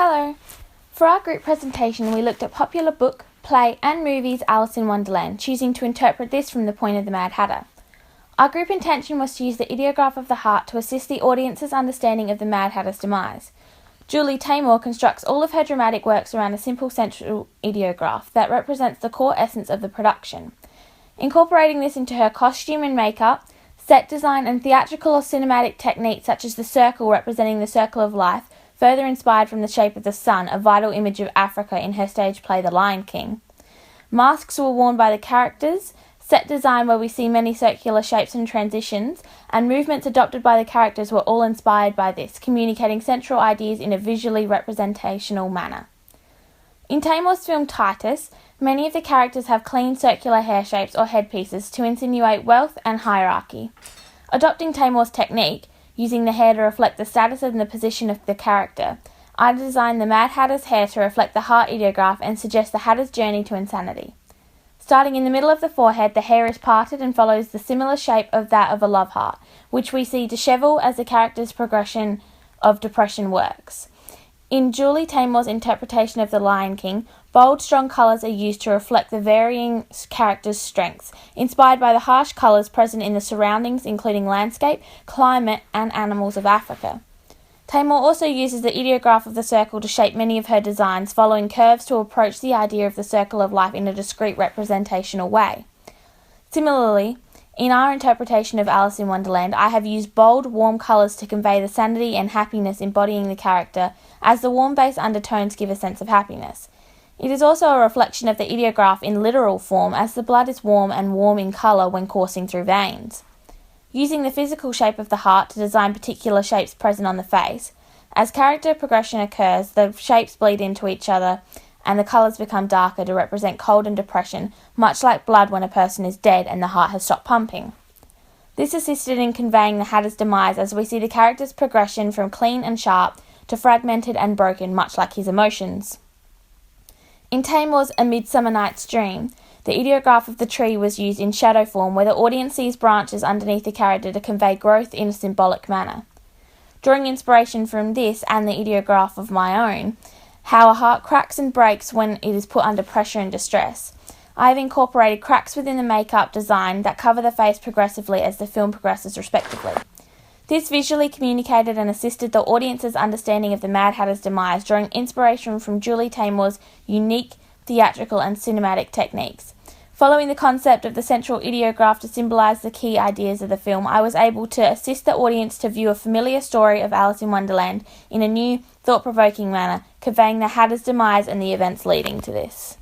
Hello! For our group presentation, we looked at popular book, play and movies Alice in Wonderland, choosing to interpret this from the point of the Mad Hatter. Our group intention was to use the ideograph of the heart to assist the audience's understanding of the Mad Hatter's demise. Julie Taymor constructs all of her dramatic works around a simple central ideograph that represents the core essence of the production. Incorporating this into her costume and makeup, set design and theatrical or cinematic techniques such as the circle representing the circle of life, further inspired from the shape of the sun, a vital image of Africa in her stage play The Lion King. Masks were worn by the characters, set design where we see many circular shapes and transitions, and movements adopted by the characters were all inspired by this, communicating central ideas in a visually representational manner. In Taymor's film Titus, many of the characters have clean circular hair shapes or headpieces to insinuate wealth and hierarchy. Adopting Taymor's technique, using the hair to reflect the status and the position of the character, I designed the Mad Hatter's hair to reflect the heart ideograph and suggest the Hatter's journey to insanity. Starting in the middle of the forehead, the hair is parted and follows the similar shape of that of a love heart, which we see dishevel as the character's progression of depression works. In Julie Taymor's interpretation of The Lion King, bold, strong colours are used to reflect the varying characters' strengths, inspired by the harsh colours present in the surroundings, including landscape, climate, and animals of Africa. Taymor also uses the ideograph of the circle to shape many of her designs, following curves to approach the idea of the circle of life in a discrete representational way. Similarly, in our interpretation of Alice in Wonderland, I have used bold, warm colours to convey the sanity and happiness embodying the character, as the warm base undertones give a sense of happiness. It is also a reflection of the ideograph in literal form, as the blood is warm and warm in colour when coursing through veins. Using the physical shape of the heart to design particular shapes present on the face, as character progression occurs, the shapes bleed into each other and the colours become darker to represent cold and depression, much like blood when a person is dead and the heart has stopped pumping. This assisted in conveying the Hatter's demise as we see the character's progression from clean and sharp to fragmented and broken, much like his emotions. In Taymor's A Midsummer Night's Dream, the ideograph of the tree was used in shadow form where the audience sees branches underneath the character to convey growth in a symbolic manner. Drawing inspiration from this and the ideograph of my own, how a heart cracks and breaks when it is put under pressure and distress, I have incorporated cracks within the makeup design that cover the face progressively as the film progresses respectively. This visually communicated and assisted the audience's understanding of the Mad Hatter's demise, drawing inspiration from Julie Taymor's unique theatrical and cinematic techniques. Following the concept of the central ideograph to symbolise the key ideas of the film, I was able to assist the audience to view a familiar story of Alice in Wonderland in a new, thought-provoking manner, conveying the Hatter's demise and the events leading to this.